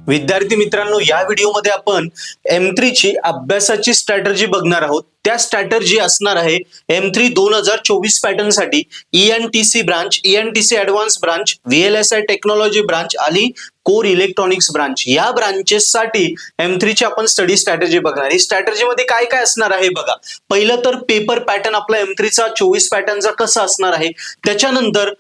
विद्यार्थी मित्रांनो, या व्हिडिओमध्ये आपण M3 ची अभ्यासाची स्ट्रॅटेजी बघणार आहोत। त्या स्ट्रॅटेजी असणार आहे M3 2024 पॅटर्न साठी ENTC branch, ENTC advance branch, VLSI technology branch आणि कोर इलेक्ट्रॉनिक्स ब्रांच या ब्रांचेस साठी M3 ची आपण स्टडी स्ट्रॅटेजी बघणार। ही स्ट्रॅटेजी मध्ये काय काय असणार आहे बघा। पहिलं तर पेपर पॅटर्न आपला M3 चा 24 पॅटर्नचा कसा असणार आहे, त्याच्यानंतर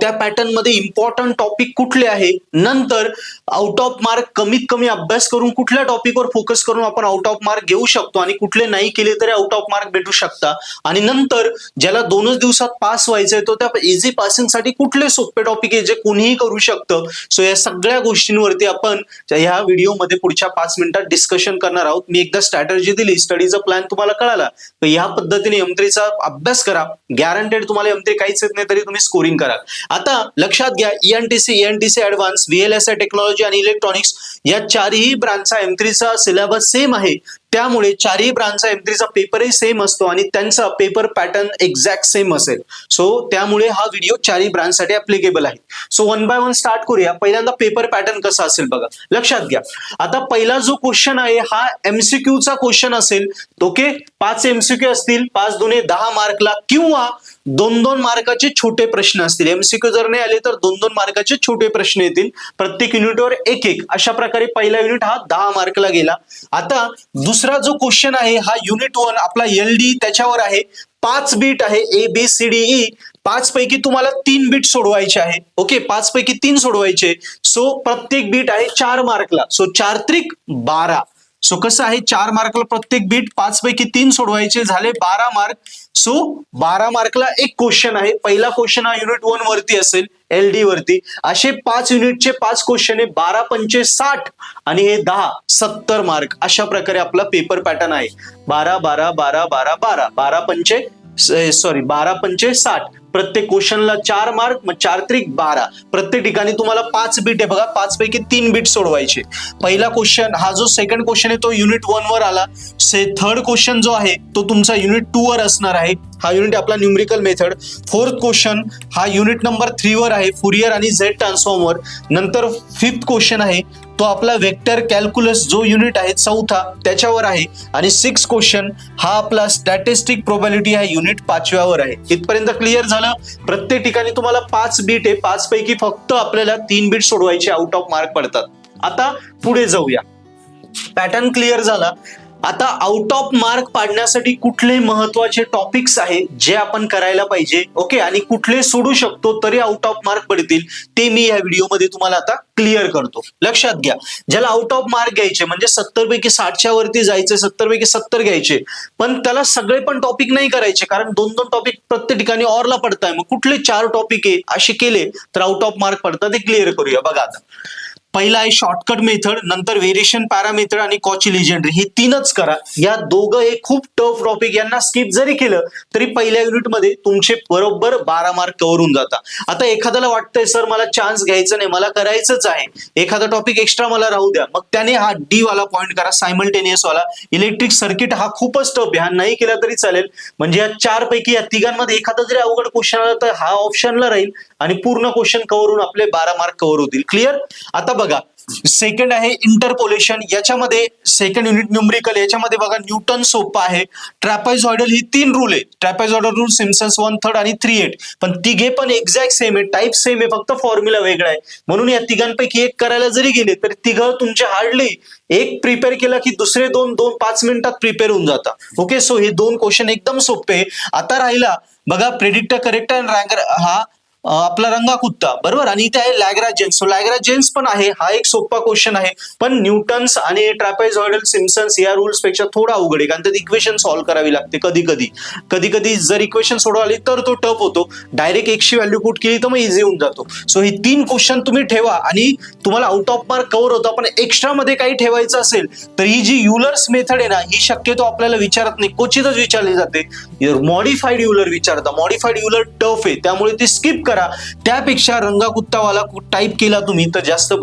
त्या पॅटर्न मध्ये इम्पॉर्टंट टॉपिक कुठले आहे, नंतर आउट ऑफ मार्क कमीत कमी अभ्यास करून कुठल्या टॉपिकवर फोकस करून आपण आउट ऑफ मार्क घेऊ शकतो आणि कुठले नाही केले तरी आउट ऑफ मार्क भेटू शकता, आणि नंतर ज्याला 2च दिवसात पास व्हायचंय तो त्या इझी पासिंग साठी कुठले सोपे टॉपिक आहे जे कोणीही करू शकतं। सो या सगळ्या गोष्टींवरती आपण ह्या व्हिडिओमध्ये पुढच्या 5 मिनिटात डिस्कशन करणार आहोत। मी एकदा स्ट्रॅटेजी दिली, स्टडीचा प्लॅन तुम्हाला कळाला तर या पद्धतीने M3 चा अभ्यास करा, गॅरंटेड तुम्हाला M3 काहीच येत नाही तरी तुम्ही स्कोरिंग करा। आता लक्षात घ्या, ENTC ॲडव्हान्स, VLSI टेक्नॉलॉजी आणि इलेक्ट्रॉनिक्स या चारही ब्रांचचा M3 चा सिलेबस सेम आहे, त्यामुळे चारही ब्रांचचा M3 चा पेपरही सेम असतो आणि त्यांचा पेपर पॅटर्न एक्झॅक्ट सेम असेल। सो त्यामुळे हा व्हिडिओ चारही ब्रांच साठी ऍप्लिकेबल आहे। So one by one start करूया। पहिल्यांदा पेपर पॅटर्न कसा असेल बघा, लक्षात घ्या। आता पहिला जो क्वेश्चन आहे हा MCQ चा क्वेश्चन असेल। ओके, 5 MCQ असतील, 5 दुने 10 मार्कला, किंवा 2-2 मार्काचे छोटे प्रश्न असतील। MCQ जर नाही आले तर 2-2 मार्काचे छोटे प्रश्न येतील, प्रत्येक युनिटवर एक अशा प्रकारे पहिला युनिट हा 10 मार्कला गेला। आता दुसरा जो क्वेश्चन आहे हा युनिट 1 आपला LD त्याच्यावर आहे, 5 बीट आहे ABCDE, 5 पैकी तुम्हाला 3 बीट सोडवायचे आहे। ओके, 5 पैकी 3 सोडवायचे, सो प्रत्येक बीट आहे 4 मार्कला, सो 4 त्रिक 12। सो कसं आहे, 4 मार्कला प्रत्येक बीट, 5 पैकी 3 सोडवायचे, झाले 12 मार्क। सो 12 मार्कला एक क्वेश्चन आहे। पहिला क्वेश्चन हा युनिट 1 वरती असेल, LD वरती। असे 5 युनिटचे 5 क्वेश्चन आहे, 12 पंचे 60 आणि हे 10 70 मार्क। अशा प्रकारे आपला पेपर पॅटर्न आहे, 12 12 12 12 12 12 पंचे 60, प्रत्येक क्वेश्चनला 4 मार्क, मग 4 त्रिक 12, प्रत्येक ठिकाणी तुम्हाला 5 बीट आहे बघा, 5 पैकी 3 बीट सोडवायचे। पहिला क्वेश्चन हा जो सेकंड क्वेश्चन आहे तो युनिट 1 वर आला, थर्ड क्वेश्चन जो आहे तो तुमचा युनिट 2 वर असणार आहे, हा युनिट आपला न्यूमेरिकल मेथड। फोर्थ क्वेश्चन हा युनिट नंबर 3 वर आहे, फुरियर आणि झेड ट्रान्सफॉर्म वर। नंतर फिफ्थ क्वेश्चन आहे तो आपला वेक्टर कॅल्क्युलस जो युनिट आहे चौथा त्याच्यावर आहे, आणि 6 क्वेश्चन हा आपला स्टॅटिस्टिक प्रोबॅबिलिटी हा युनिट 5व्यावर आहे। इथपर्यंत क्लिअर झालं। प्रत्येक ठिकाणी तुम्हाला 5 बीट आहे, 5 पैकी फक्त आपल्याला 3 बीट सोडवायचे, आउट ऑफ मार्क पडतात। आता पुढे जाऊया, पॅटर्न क्लिअर झाला। आता आउट ऑफ मार्क पाडण्यासाठी कुठले महत्वाचे टॉपिक्स आहेत जे आपण करायला पाहिजे, ओके, आणि कुठले सोडू शकतो तरी आउट ऑफ मार्क पडतील, ते मी या व्हिडिओमध्ये तुम्हाला आता क्लिअर करतो। लक्षात घ्या, ज्याला आउट ऑफ मार्क घ्यायचे म्हणजे 70 पैकी 60च्या वरती जायचे, 70 पैकी 70 घ्यायचे, पण त्याला सगळे पण टॉपिक नाही करायचे, कारण 2-2 टॉपिक प्रत्येक ठिकाणी ऑरला पडताय। मग कुठले 4 टॉपिक आहे असे केले तर आउट ऑफ मार्क पडतात, ते क्लिअर करूया। बघा, आता पहिला आहे शॉर्टकट मेथड, नंतर व्हेरिएशन पॅरामीटर आणि कॉची लिजेंडरी, हे 3च करा। या दोघं हे खूप टफ टॉपिक, यांना स्किप जरी केलं तरी पहिल्या युनिट मध्ये तुमचे बरोबर 12 मार्क कव्हर होऊन जातात। आता एखाद्याला वाटतंय सर मला चान्स घ्यायचा नाही, मला करायचंच आहे, एखादा टॉपिक एक्स्ट्रा मला राहू द्या, मग त्याने हा D वाला पॉईंट करा, सायमल्टेनियस वाला। इलेक्ट्रिक सर्किट हा खूपच टफ आहे, हा नाही केला तरी चालेल, म्हणजे या 4 पैकी या तिघांमध्ये एखादा जरी अवघड क्वेश्चन आला तर हा ऑप्शनला राहील आणि पूर्ण क्वेश्चन कव्हर होऊन आपले 12 मार्क कव्हर होतील। क्लिअर? आता बघा, सेकंड आहे इंटरपोलेशन, याच्यामध्ये सेकंड युनिट न्यूमेरिकल, याच्यामध्ये बघा न्यूटन सोपा आहे, ट्रॅपेझॉइडल ही 3 रूल आहे, ट्रॅपेझॉइडल रूल, सिम्पसन्स 1/3 आणि 3/8, पण तिघे पण एक्झॅक्ट सेम आहे, टाइप सेम आहे, फक्त फॉर्म्युला वेगळा आहे। म्हणून या तिघांपैकी एक करायला जरी गेले तर तिघं तुमचे हार्डली एक प्रिपेअर केला की दुसरे 5 मिनिटात प्रिपेअर होऊन जातात। ओके, सो हे 2 क्वेश्चन एकदम सोपे। आता राहिला बघा प्रेडिक्टर करेक्ट अँड रँकर, हा आपला रंगाकुत्ता, बरोबर, आणि इथे आहे लॅग्राजेन्स। सो लॅग्राजेन्स पण आहे, हा एक सोपा क्वेश्चन आहे, पण न्यूटन्स आणि ट्रॅपेझॉइडल, सिम्पसन्स या रूल्स पेक्षा थोडा अवघड आहे, कारण त्यात इक्वेशन सॉल्व्ह करावी लागते। कधी जर इक्वेशन सोडवली तर तो टफ होतो, डायरेक्ट 1 ची व्हॅल्यू पुट केली तर मग इझी होऊन जातो। सो हे 3 क्वेश्चन तुम्ही ठेवा आणि तुम्हाला आउट ऑफ मार्क कव्हर होतं। पण एक्स्ट्रा मध्ये काही ठेवायचं असेल तर ही जी युलर्स मेथड आहे ना, ही शक्यतो आपल्याला विचारत नाही, क्वचितच विचारली जाते। मॉडिफाईड युलर विचारता, मॉडिफाईड युलर टफ आहे, त्यामुळे ती स्किप करा। त्यापेक्षा रंगाकुत्तावाला टाइप केला तुम्ही तर जास्त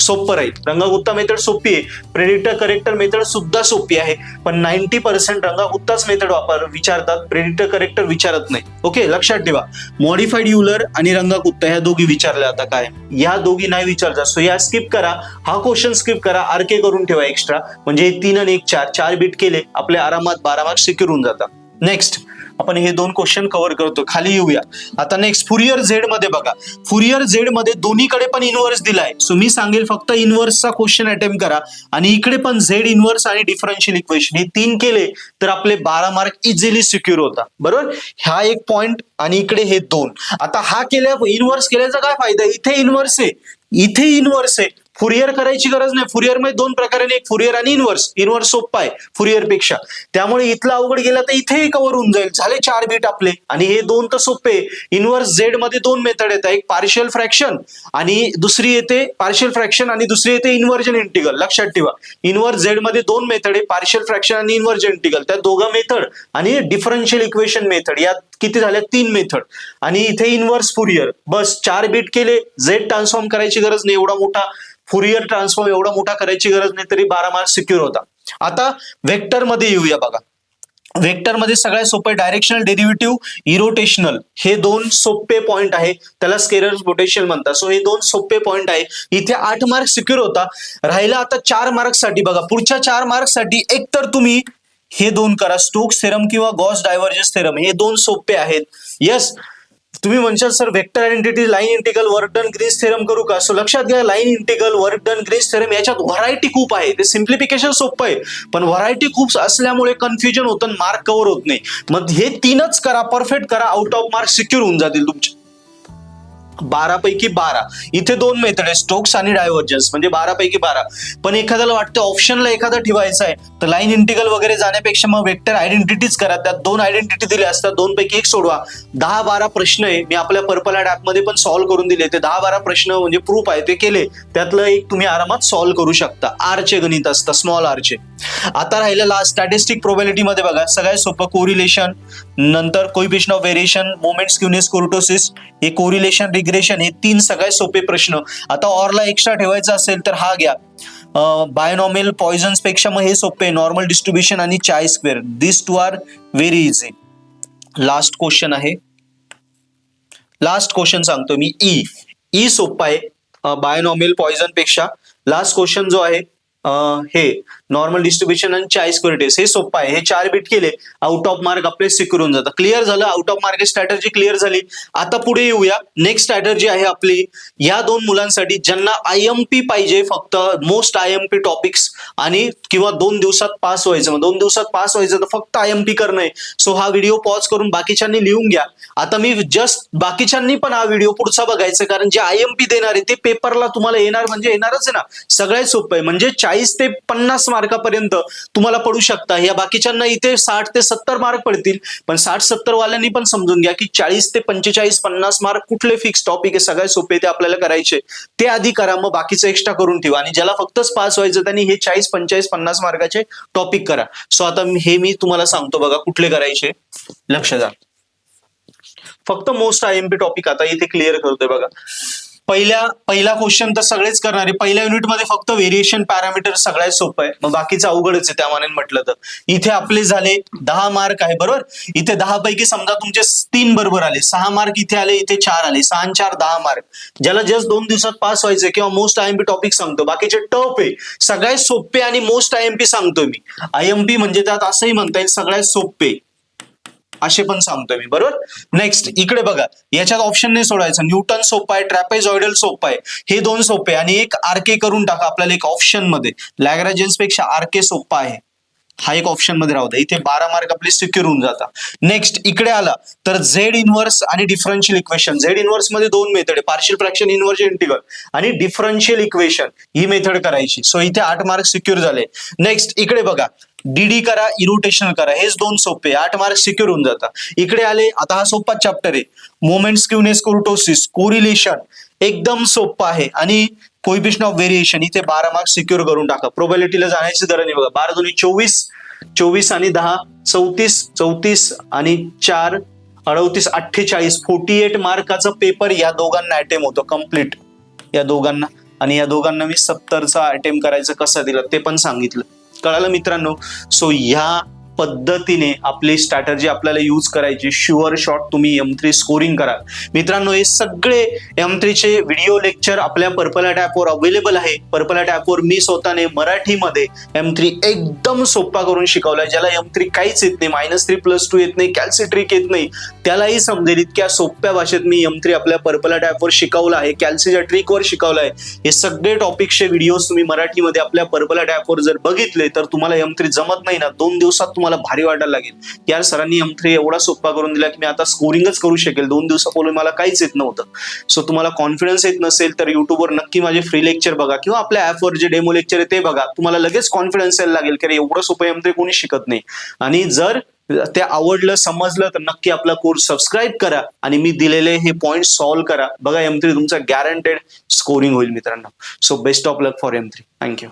सोपं राहील. रंगगुत्ता मेथड सोपी आहे, प्रेडिक्टर करेक्टर मेथड सुद्धा सोपी आहे, पण 90% रंगगुत्ताच मेथड विचारतात, प्रेडिक्टर करेक्टर विचारत नाही. ओके, लक्षात ठेवा. मॉडिफाईड युलर आणि रंगगुत्ता ह्या दोघी विचारल्या आता काय, या दोघी नाही विचारतात. सो या स्किप करा, हा क्वेश्चन स्किप करा, आरके करून ठेवा एक्स्ट्रा, म्हणजे 3 आणि 1 4 बीट केले आपले आरामात 12 मार्क्स सिक्युअर होऊन जातात. नेक्स्ट आपण हे 2 क्वेश्चन कव्हर करतो. खाली येऊया आता. नेक्स्ट फुरियर झेड मध्ये बघा, फुरियर झेड मध्ये दोन्हीकडे पण इनव्हर्स दिलाय. सो मी सांगेल फक्त इनव्हर्सचा क्वेश्चन अटेम्प्ट करा, आणि इकडे पण झेड इनव्हर्स आणि डिफरन्शियल इक्वेशन हे 3 केले तर आपले 12 मार्क इझिली सिक्युअर होता. बरोबर, हा एक पॉइंट आणि इकडे हे 2. आता हा केल्या इनव्हर्स केल्याचा काय फायदा, इथे इनव्हर्स आहे, इथे इनव्हर्स आहे. फुरियर करायची गरज नाही. फुरियर मध्ये 2 प्रकाराने, एक फुरियर आणि इनव्हर्स. इनव्हर्स सोपा आहे फुरियर पेक्षा, त्यामुळे इथला अवघड गेला तर इथेही कव्हर होऊन जाईल. झाले 4 बीट आपले, आणि हे 2 तर सोपे. इनव्हर्स झेड मध्ये 2 मेथड येतात, एक पार्शियल फ्रॅक्शन आणि दुसरी येते पार्शियल फ्रॅक्शन आणि दुसरी येते इन्व्हर्जन इंटिग्रल. लक्षात ठेवा, इनव्हर्स झेड मध्ये 2 मेथड आहे, पार्शियल फ्रॅक्शन आणि इन्व्हर्जन इंटिग्रल. त्या दोघं मेथड आणि डिफरन्शियल इक्वेशन मेथड, यात किती झाल्या 3 मेथड, आणि इथे इनव्हर्स फुरियर. बस 4 बीट केले. झेड ट्रान्सफॉर्म करायची गरज नाही एवढा मोठा, फुरियर ट्रान्सफॉर्म एवढा मोठा करायची गरज नाही, तरी 12 मार्क्स सिक्युअर होता. आता वेक्टर मध्ये येऊया बघा. वेक्टर मध्ये सगळ्यात सोपे डायरेक्शनल डेरिव्हेटिव्ह, इरोटेशनल, हे 2 सोपे पॉइंट आहे, त्याला स्केलर पोटेन्शियल म्हणतात. सो हे 2 सोपे पॉइंट आहे. इथे 8 मार्क्स सिक्युअर होता. राहिला आता 4 मार्क्स साठी बघा. पुढच्या 4 मार्क्स साठी एक तर तुम्ही हे 2 करा, स्टोक्स थेरम किंवा गॉस डायव्हर्जन्स थेरम, हे 2 सोपे आहेत. यस, तुम्ही म्हणशाल sir vector identity, line integral, work done Green's theorem करू का? सो लक्षात घ्या, line integral, work done Green's theorem याच्यात व्हरायटी खूप आहे. ते सिम्प्लिफिकेशन सोपं आहे, पण व्हरायटी खूप असल्यामुळे कन्फ्युजन होतं, मार्क कव्हर होत नाही. मग हे 3च करा, परफेक्ट करा, आउट ऑफ मार्क सिक्युअर होऊन जातील तुमचे 12 पैकी 12. इथे 2 मेथड आहे, स्टोक्स आणि डायव्हर्जन्स, म्हणजे 12 पैकी 12. पण एखाद्याला वाटतं ऑप्शनला एखादा ठेवायचा आहे, तर लाईन इंटिग्रल वगैरे जाण्यापेक्षा मग वेक्टर आयडेंटिटीज करा. त्यात 2 आयडेंटिटी दिले असतात, 2 पैकी 1 सोडवा. 10-12 प्रश्न आहे, मी आपल्या पर्पल ऍप मध्ये पण सॉल्व्ह करून दिले. ते 10-12 प्रश्न म्हणजे प्रूफ आहे, ते केले. त्यातलं एक तुम्ही आरामात सॉल्व्ह करू शकता. आरचे गणित असतं, स्मॉल आरचे. आता राहिलं लास्ट स्टॅटिस्टिक प्रोबॅबिलिटी मध्ये बघा, सगळ्यात सोपं कोरिलेशन, नंतर coefficient of variation, moment skewness, kurtosis, हे कोरिलेशन, रिग्रेशन, हे 3 सगळ्यात सोपे प्रश्न. आता ऑरला एक्स्ट्रा ठेवायचा असेल तर हा घ्या. बायनॉमियल पॉइझन्स पेक्षा मग हे सोपे, नॉर्मल डिस्ट्रीब्युशन आणि chi square. This 2 are very easy. Last question आहे, लास्ट क्वेश्चन सांगतो मी. ई सोपा आहे बायनॉमियल पॉइझन पेक्षा. लास्ट क्वेश्चन जो आहे हे नॉर्मल डिस्ट्रीब्युशन आणि चाय स्क्वेअर टेस्ट, हे सोपं आहे. हे 4 बीट केले, आउट ऑफ मार्क आपले सिक्युअर होऊन जातात. क्लिअर झालं, out of mark strategy clear झाली. आता पुढे येऊया. नेक्स्ट स्ट्रॅटर्जी आहे आपली या 2 मुलांसाठी ज्यांना IMP पाहिजे, फक्त मोस्ट IMP टॉपिक्स, आणि किंवा 2 दिवसात पास व्हायचं. मग 2 दिवसात पास व्हायचं तर फक्त IMP करणं आहे. सो हा व्हिडिओ पॉज करून बाकीच्यांनी लिहून घ्या. आता मी जस्ट बाकीच्यांनी पण हा व्हिडिओ पुढचा बघायचा, कारण जे IMP देणार आहे ते पेपरला तुम्हाला येणार, म्हणजे येणारच आहे ना. सगळ्यात सोपं आहे, म्हणजे 40 ते 50 मार्कापर्यंत तुम्हाला पडू शकता. या बाकीच्यांना इथे 60 ते 70 मार्क पडतील, पण 60-70 वाल्यांनी पण समजून घ्या की 40 ते 45-50 मार्क कुठले फिक्स टॉपिक आहे, सगळ्यात सोपे ते आपल्याला करायचे, ते आधी करा, मग बाकीचं एक्स्ट्रा करून ठेवा. आणि ज्याला फक्तच पास व्हायचं त्यांनी हे 40, 45, 50 मार्काचे टॉपिक करा. सो आता हे मी तुम्हाला सांगतो बघा कुठले करायचे, लक्ष द्या. फक्त मोस्ट IMP टॉपिक आता इथे क्लिअर करतोय बघा. पहिला क्वेश्चन तर सगळेच करणार आहे. पहिल्या युनिटमध्ये फक्त व्हेरिएशन पॅरामीटर सगळ्यात सोपं आहे, मग बाकीचं अवघडच आहे त्या मानाने म्हटलं तर. इथे आपले झाले 10 मार्क आहे, बरोबर. इथे 10 पैकी समजा तुमचे 3 बरोबर आले, 6 मार्क इथे आले, इथे 4 आले, 6 आणि 4 10 मार्क. ज्याला जस्ट 2 दिवसात पास व्हायचे किंवा मोस्ट IMP टॉपिक सांगतो, बाकीचे टफ आहे. सगळ्यात सोपे आणि मोस्ट IMP सांगतोय मी. IMP म्हणजे त्यात असंही म्हणता येईल सगळ्यात सोपे असे पण सांगतोय मी, बरोबर. नेक्स्ट इकडे बघा, याच्यात ऑप्शन नाही सोडायचं. न्यूटन सोपा आहे, ट्रॅपेझॉइडल सोपा आहे, हे 2 सोपे, आणि एक आरके करून टाका आपल्याला एक ऑप्शन मध्ये. लॅग्रांजियन्स पेक्षा आरके सोपा आहे, हा एक ऑप्शन मध्ये राहू द्या. इथे 12 मार्क आपले सिक्युअर होऊन जातात. नेक्स्ट इकडे आला तर झेड इनव्हर्स आणि डिफरन्शियल इक्वेशन. झेड इनव्हर्स मध्ये 2 मेथड आहे, पार्शियल फ्रॅक्शन, इन्व्हर्जन इंटिग्रल आणि डिफरन्शियल इक्वेशन, ही मेथड करायची. सो इथे 8 मार्क सिक्युअर झाले. नेक्स्ट इकडे बघा, डीडी करा, इरोटेशन करा, हेच 2 सोपे, 8 मार्क सिक्युअर होऊन जातात. इकडे आले, आता हा सोपा चॅप्टर आहे. मोमेंट स्क्यूनेस, कोर्टोसिस, कोरिलेशन एकदम सोपं आहे, आणि कोएफिशिएंट ऑफ व्हेरिएशन इथे 12 मार्क सिक्युअर करून टाका. प्रोबॅबिलिटीला जाण्याची गरज नाही बघा. 12 दुनी 24, 24 आणि 10 34, 34 आणि 4 38, 48, 48 मार्काचा पेपर या दोघांना अटेम्प्ट होतो कम्प्लीट. या दोघांना आणि या दोघांना मी 70चा अटेम्प्ट करायचं कसं दिलं ते पण सांगितलं. कळालं मित्रांनो? सो ह्या पद्धतीने आपली स्ट्रॅटर्जी आपल्याला यूज करायची. शुअर शॉट तुम्ही M3 स्कोरिंग करा. मित्रांनो, हे सगळे M3 चे व्हिडिओ लेक्चर आपल्या पर्पल हॅट ॲपवर अवेलेबल आहे. पर्पल हॅट ॲपवर मी स्वतःने मराठीमध्ये M3 एकदम सोपा करून शिकवलाय. ज्याला M3 काहीच येत नाही, -3+2 येत नाही, कॅल्सी ट्रिक येत नाही, त्यालाही समजेल इतक्या सोप्या भाषेत मी M3 आपल्या पर्पल हॅट ॲपवर शिकवला आहे. कॅल्सीच्या ट्रिकवर शिकवलाय. हे सगळे टॉपिक्सचे व्हिडिओज तुम्ही मराठीमध्ये आपल्या पर्पल हॅट ॲपवर जर बघितले तर तुम्हाला M3 जमत नाही ना, 2 दिवसात तुम्हाला भारी वाटायला लागेल. यार सरांनी M3 एवढा सोपा करून दिला की मी आता स्कोरिंगच करू शकेल. 2 दिवसापूर्वी मला काहीच येत नव्हतं. सो तुम्हाला कॉन्फिडन्स येत नसेल तर युट्यूबवर नक्की माझे फ्री लेक्चर बघा किंवा आपल्या ऍपवर जे डेमो लेक्चर आहे ते बघा. तुम्हाला लगेच कॉन्फिडन्स यायला लागेल की एवढं सोपं M3 कोणी शिकत नाही. आणि जर ते आवडलं, समजलं तर नक्की आपला कोर्स सबस्क्राईब करा आणि मी दिलेले हे पॉइंट सॉल्व्ह करा. बघा M3 तुमचा गॅरंटेड स्कोरिंग होईल मित्रांनो. So best of luck for M3. Thank you.